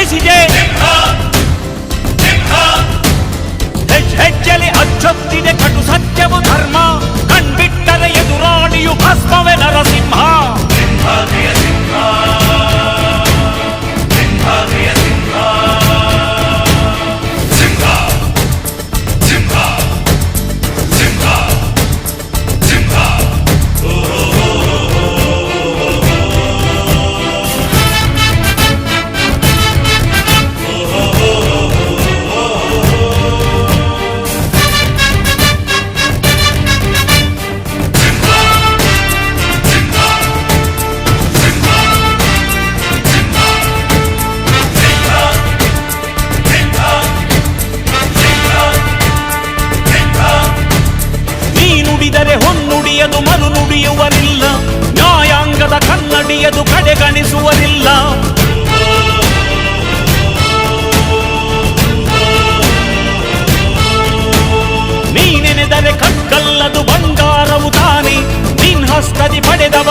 ಘರ್ಜಿಸಿದೆ. ಹೆಜ್ಜೆಲಿ ಅಚ್ಚೊತ್ತಿದೆ ಕಟು ಸತ್ಯವು ಧರ್ಮ, ಕಣ್ಬಿಟ್ಟರೆ ಎದುರಾಳಿಯು ಭಸ್ಮವೇ ನರಸಿಂಹ. ಹೊನ್ನುಡಿಯದು ಮರು ನುಡಿಯುವರಿಲ್ಲ, ನ್ಯಾಯಾಂಗದ ಕನ್ನಡಿಯದು ಕಡೆಗಣಿಸುವರಿಲ್ಲ. ನೀನೆನೆದರೆ ಕಕ್ಕಲ್ಲದು ಬಂಗಾರವು ತಾನೆ, ನಿನ್ ಹಸ್ತದಿ ಪಡೆದವ